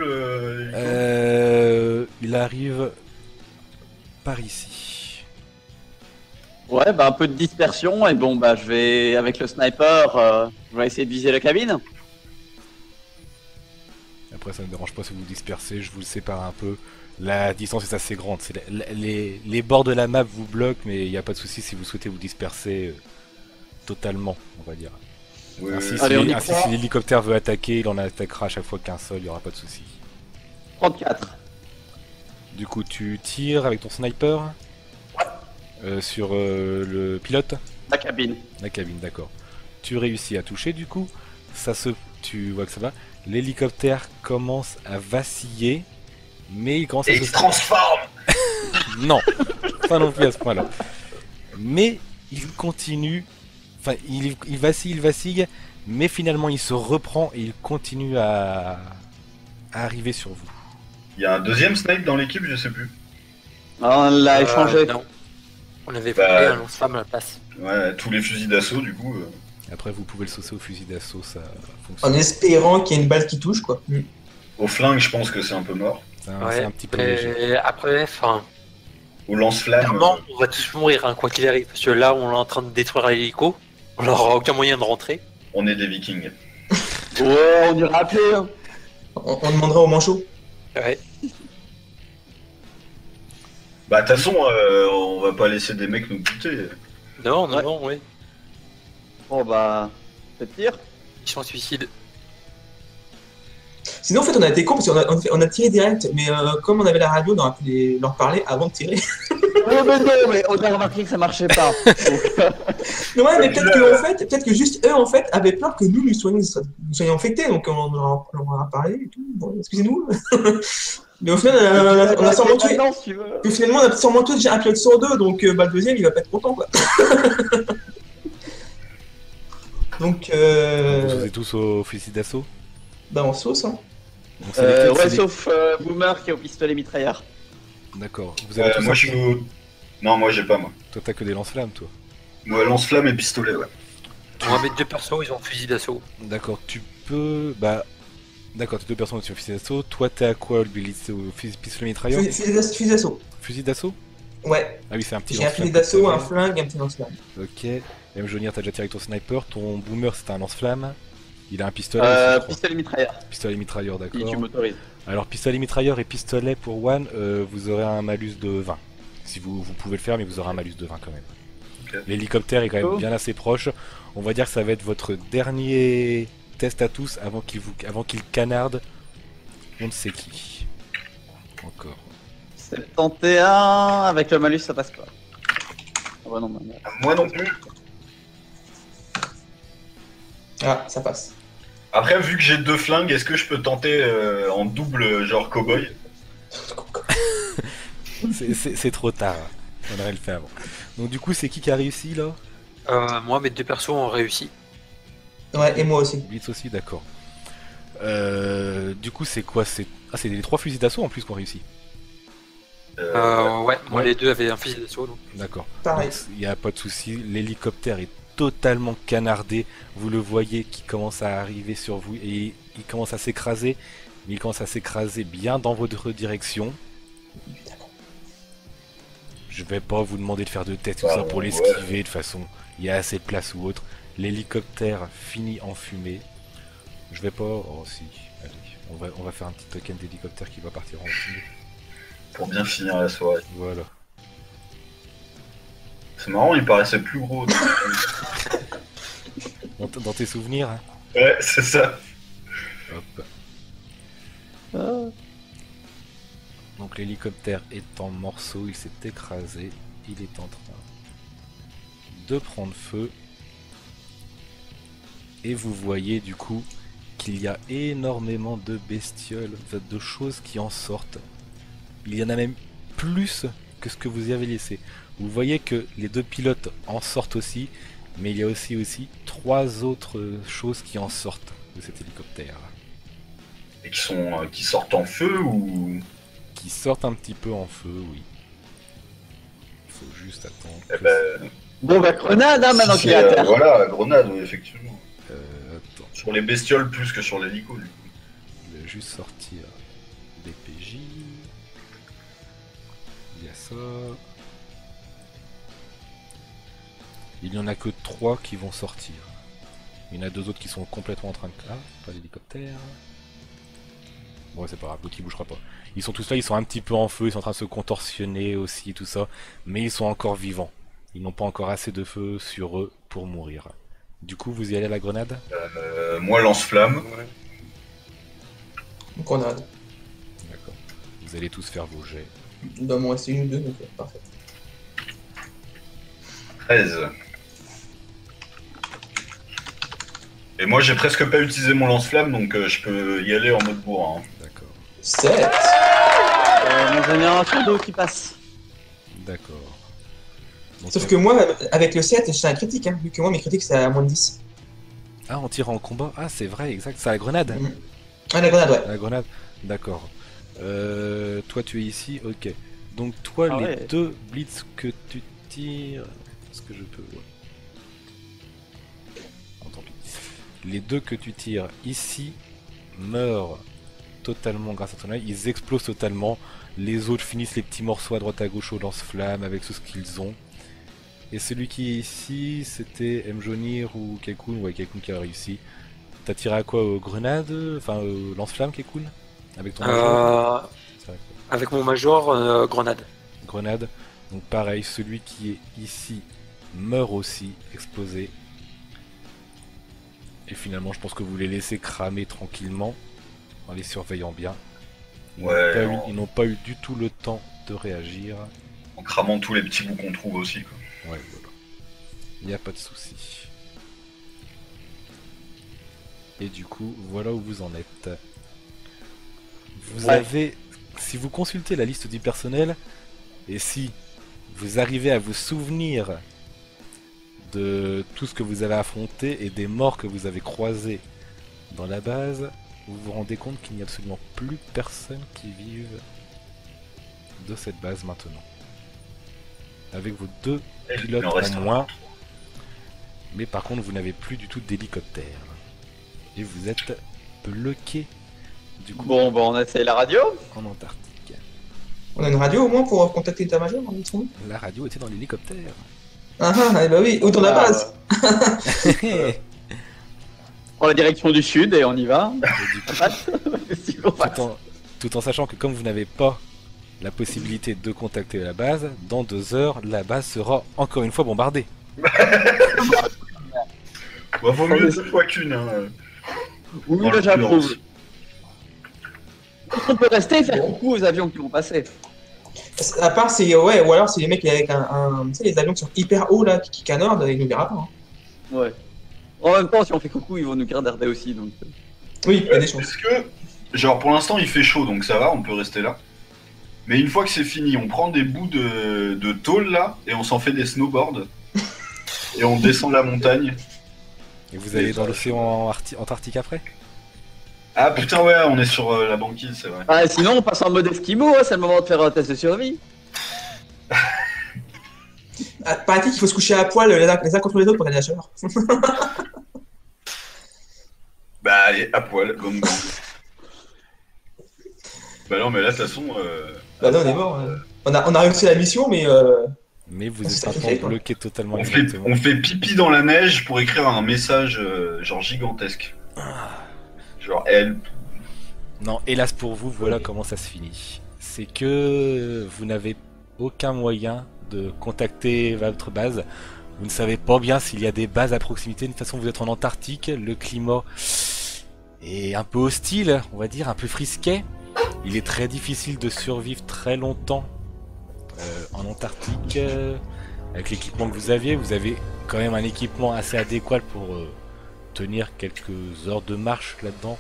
Il arrive par ici. Ouais, bah un peu de dispersion, et bon, bah je vais, avec le sniper, je vais essayer de viser la cabine. Après, ça ne me dérange pas si vous vous dispersez, je vous le sépare un peu. La distance est assez grande. Les bords de la map vous bloquent, mais il n'y a pas de souci si vous souhaitez vous disperser totalement, on va dire. Oui, Ainsi, oui. Allez, on y ainsi, croit. si l'hélicoptère veut attaquer, il en attaquera à chaque fois qu'un seul, il n'y aura pas de souci. 34. Du coup, tu tires avec ton sniper sur le pilote. La cabine. La cabine, d'accord. Tu réussis à toucher du coup. Tu vois que ça va. L'hélicoptère commence à vaciller, mais il commence à Et il se transforme. Non, pas non plus à ce point-là. Mais il continue. Enfin, il vacille, mais finalement il se reprend et il continue à arriver sur vous. Il y a un deuxième snipe dans l'équipe, je sais plus. On l'a échangé. Non. On avait Bah, fait un lance-flamme à la place. Ouais, tous les fusils d'assaut, du coup. Après, vous pouvez le saucer au fusil d'assaut, ça En fonctionne. espérant qu'il y ait une balle qui touche, quoi. Au flingue, je pense que c'est un peu mort. C'est Ouais, un petit peu léger. mais après, enfin, Au lance-flamme. clairement, on va tous mourir, hein, quoi qu'il arrive. Parce que là, on est en train de détruire l'hélico. On n'aura aucun moyen de rentrer. On est des vikings. Ouais, on ira appeler. Hein. On demandera au manchot. Ouais. Bah, de toute façon, on va pas laisser des mecs nous buter. Non, non, Ouais. non, ouais. Bon bah, faites tir. Mission suicide. Sinon, en fait, on a été con parce qu'on a tiré direct, mais comme on avait la radio, on aurait pu leur parler avant de tirer. Ouais, mais non, mais on a remarqué que ça marchait pas. Donc, Mais ouais, mais peut-être que juste eux, en fait, avaient peur que nous soyons infectés, donc on leur a parlé et tout. Bon, excusez-nous. Mais au final, on a sûrement tué. Non, si tu veux. Et finalement, on a sûrement tué déjà un pilote sur deux, donc bah, le deuxième, il va pas être content, quoi. Donc, Vous sautez tous au fusil d'assaut. bah, on sauce, hein. Donc, c'est lesquels, Ouais, c'est les- sauf Boomer qui est au pistolet mitrailleur. D'accord. Vous avez tous Moi, je un- suis au... Non, moi, j'ai pas, moi. Toi, t'as que des lance-flammes, toi. Moi, lance-flamme et pistolet, ouais. On va mettre deux persos, ils ont fusil d'assaut. D'accord, tu peux. Bah. D'accord, t'es deux personnes au fusil d'assaut. Toi, t'es à quoi, Billy? C'est au pistolet mitrailleur? Fusil d'assaut. Fusil d'assaut? Ouais. Ah oui, c'est un petit J'ai un lance-flamme fusil d'assaut, que un t'avais. flingue et un petit lance-flamme. Ok. M. Jonir, t'as déjà tiré avec ton sniper. Ton boomer, c'est un lance-flamme. Il a un pistolet. aussi, je crois. Pistolet mitrailleur, Pistolet mitrailleur, si d'accord. tu m'autorises. Alors, pistolet mitrailleur et pistolet pour One, vous aurez un malus de 20. Si vous pouvez le faire, mais vous aurez un malus de 20 quand même. Ok. L'hélicoptère est quand même Oh. bien assez proche. On va dire que ça va être votre dernier test à tous avant qu'il canarde. On ne sait qui. Encore. 71, avec le malus ça passe pas. Ah bah non, bah, merde. Moi non plus. Ah, ça passe. Après, vu que j'ai deux flingues, est-ce que je peux tenter en double, genre cowboy? C'est trop tard. On aurait le fait avant. Donc du coup, c'est qui a réussi là? Moi, mes deux persos ont réussi. Ouais, et moi aussi. Blitz aussi, d'accord. Du coup, c'est quoi? C'est les 3 fusils d'assaut en plus qu'on réussit. Ouais, moi Ouais. les deux avaient un fusil d'assaut. Donc. D'accord. Pareil. Il n'y a pas de souci. L'hélicoptère est totalement canardé. Vous le voyez qui commence à arriver sur vous et il commence à s'écraser. Mais il commence à s'écraser bien dans votre direction. Je vais pas vous demander de faire de tests tout ça pour Ouais. l'esquiver. De toute façon, il y a assez de place ou autre. L'hélicoptère finit en fumée. Je vais pas. Oh si. Allez, on va faire un petit token d'hélicoptère qui va partir en fumée. Pour bien finir la soirée. Voilà. C'est marrant, il paraissait plus gros. Dans tes souvenirs, hein. Ouais, c'est ça. Hop. Ah. Donc l'hélicoptère est en morceaux, il s'est écrasé, il est en train de prendre feu. Et vous voyez du coup qu'il y a énormément de bestioles, de choses qui en sortent. Il y en a même plus que ce que vous y avez laissé. Vous voyez que les deux pilotes en sortent aussi, mais il y a aussi 3 autres choses qui en sortent de cet hélicoptère. Et qui sortent en feu ou. Qui sortent un petit peu en feu, oui. Il faut juste attendre. Eh ben, Bon bah grenade hein, maintenant si qu'il est à terre. voilà, grenade, oui, effectivement. Attends. Sur les bestioles plus que sur l'hélico, du coup. vais juste sortir des PJ. Il y a ça. Il n'y en a que 3 qui vont sortir. Il y en a 2 autres qui sont complètement en train de... Ah, pas d'hélicoptère. Bon, c'est pas grave, l'autre il bougera pas. Ils sont tous là, ils sont un petit peu en feu, ils sont en train de se contorsionner aussi, tout ça. Mais ils sont encore vivants. Ils n'ont pas encore assez de feu sur eux pour mourir. Du coup, vous y allez à la grenade? Moi, lance-flamme. Ouais. Grenade. D'accord. Vous allez tous faire vos jets. Il doit m'en rester une ou deux, donc parfait. 13. Et moi, j'ai presque pas utilisé mon lance-flamme, donc je peux y aller en mode bourrin. D'accord. 7. Mon génération d'eau qui passe. D'accord. Donc, Sauf que moi, avec le 7, j'ai un critique, hein, vu que moi, mes critiques, c'est à moins de 10. Ah, on tire en combat? Ah, c'est vrai, exact. C'est à la grenade? Ah, la grenade, ouais. La grenade? D'accord. Toi, tu es ici? Ok. Donc, toi, Ah les ouais. 2 blitz que tu tires... Est-ce que je peux... Ouais. Oh, tant pis. Les 2 que tu tires ici meurent totalement grâce à ton œil. Ils explosent totalement. Les autres finissent les petits morceaux à droite à gauche au lance-flamme avec tout ce qu'ils ont. Et celui qui est ici, c'était Mjonir ou Kekun? Ouais, Kekun qui a réussi. T'as tiré à quoi? Grenade? Enfin, lance-flamme, Kekun? Avec ton major? C'est vrai que- Avec mon major, grenade. Grenade. Donc pareil, celui qui est ici meurt aussi, explosé. Et finalement, je pense que vous les laissez cramer tranquillement, en les surveillant bien. Ouais, Ils n'ont pas eu du tout le temps de réagir. en cramant tous les petits bouts qu'on trouve aussi, quoi. Ouais, voilà. Il n'y a pas de souci. Et du coup, voilà où vous en êtes. Vous avez, si vous consultez la liste du personnel, et si vous arrivez à vous souvenir de tout ce que vous avez affronté et des morts que vous avez croisés dans la base, vous vous rendez compte qu'il n'y a absolument plus personne qui vive de cette base maintenant. Avec vos 2 Il pilotes en reste en un. moins, mais par contre vous n'avez plus du tout d'hélicoptère. Et vous êtes bloqué du coup Bon, bah on essaye la radio. en Antarctique. On a une radio au moins pour contacter ta major, hein, Alexandre? La radio était dans l'hélicoptère. Ah ah, eh bah oui, ou dans la base. Et On prend la direction du sud et on y va. du coup, Qu'est-ce qu'on passe tout en sachant que comme vous n'avez pas la possibilité de contacter la base, dans 2 heures, la base sera encore une fois bombardée. Bah, vaut mieux 2 fois qu'une, hein. Oui, Dans là, j'approuve. l'occurrence. On peut rester et faire coucou aux avions qui vont passer. À part, c'est ouais, ou alors c'est les mecs avec tu sais, les avions qui sont hyper hauts là, qui canardent, ils nous verront pas. Hein. Ouais. En même temps, si on fait coucou, ils vont nous regarder aussi. Donc... Oui, il y a des chances. Est-ce que, genre, pour l'instant, il fait chaud, donc ça va, on peut rester là. Mais une fois que c'est fini, on prend des bouts de tôle là, et on s'en fait des snowboards. Et on descend la montagne. Et vous allez Et dans ça, l'océan Antarctique après? Ah putain, ouais, on est sur la banquise, c'est vrai. Ah, sinon, on passe en mode Esquimau, hein, c'est le moment de faire un test de survie. Ah, paraît-il qu'il faut se coucher à poil les uns contre les autres pour gagner la chaleur. Bah, allez, à poil, gong gong. Bah non, mais là, de toute façon... Bah non, on est mort. On a réussi la mission, mais Mais vous C'est êtes ça qui maintenant fait, quoi. bloqué totalement. on fait pipi dans la neige pour écrire un message genre gigantesque. Genre help. Non, hélas pour vous, voilà comment ça se finit. C'est que vous n'avez aucun moyen de contacter votre base. Vous ne savez pas bien s'il y a des bases à proximité. De toute façon, vous êtes en Antarctique. Le climat est un peu hostile, on va dire, un peu frisquet. Il est très difficile de survivre très longtemps en Antarctique. Avec l'équipement que vous avez quand même un équipement assez adéquat pour tenir quelques heures de marche là-dedans.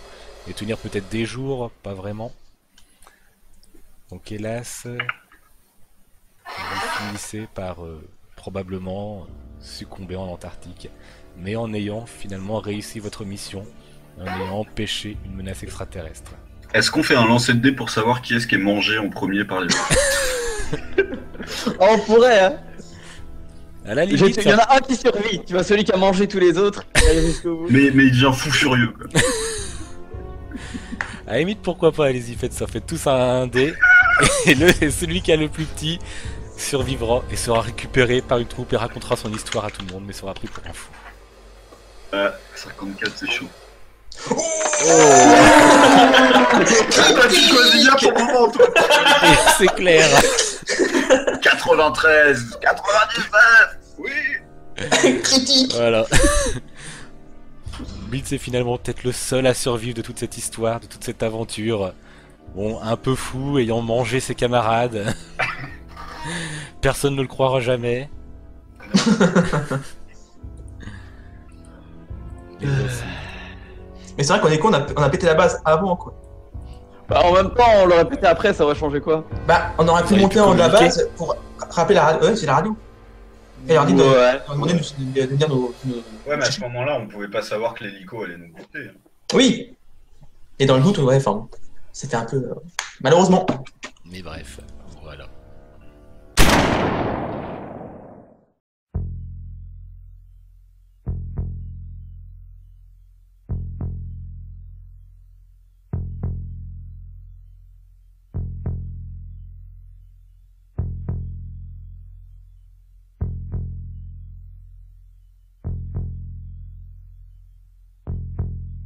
Et tenir peut-être des jours, pas vraiment. Donc hélas, vous finissez par probablement succomber en Antarctique, mais en ayant finalement réussi votre mission, en ayant empêché une menace extraterrestre. Est-ce qu'on fait un lancer de dés pour savoir qui est-ce qui est mangé en premier par les autres? Oh, on pourrait, hein. À la Il limite, y en a un qui survit. Tu vois, celui qui a mangé tous les autres, il va aller jusqu'au bout. Mais il devient fou furieux, quoi. À la limite, pourquoi pas, allez-y, faites ça. Faites tous un dé. Et celui qui a le plus petit survivra et sera récupéré par une troupe et racontera son histoire à tout le monde, mais sera pris pour un fou. 54, c'est chaud. Oh. Tu choisis bien ton moment, toi. C'est clair. 93, 99, oui. Critique. Voilà. Blitz est finalement peut-être le seul à survivre de toute cette histoire, de toute cette aventure. Bon, un peu fou, ayant mangé ses camarades. Personne ne le croira jamais. Et voici. Mais c'est vrai qu'on est con, on a pété la base avant quoi. Bah, en même temps, on l'aurait pété après, ça aurait changé quoi? Bah, on aurait pu aurait monter pu en haut de la communiquer. base pour rappeler la radio. Ouais, c'est la radio. Et leur dit de, Ouais. leur demander de dire nos. Ouais, mais à ce moment-là, on pouvait pas savoir que l'hélico allait nous porter. Oui. Et dans le doute, ouais, enfin, c'était un peu. Malheureusement. Mais bref.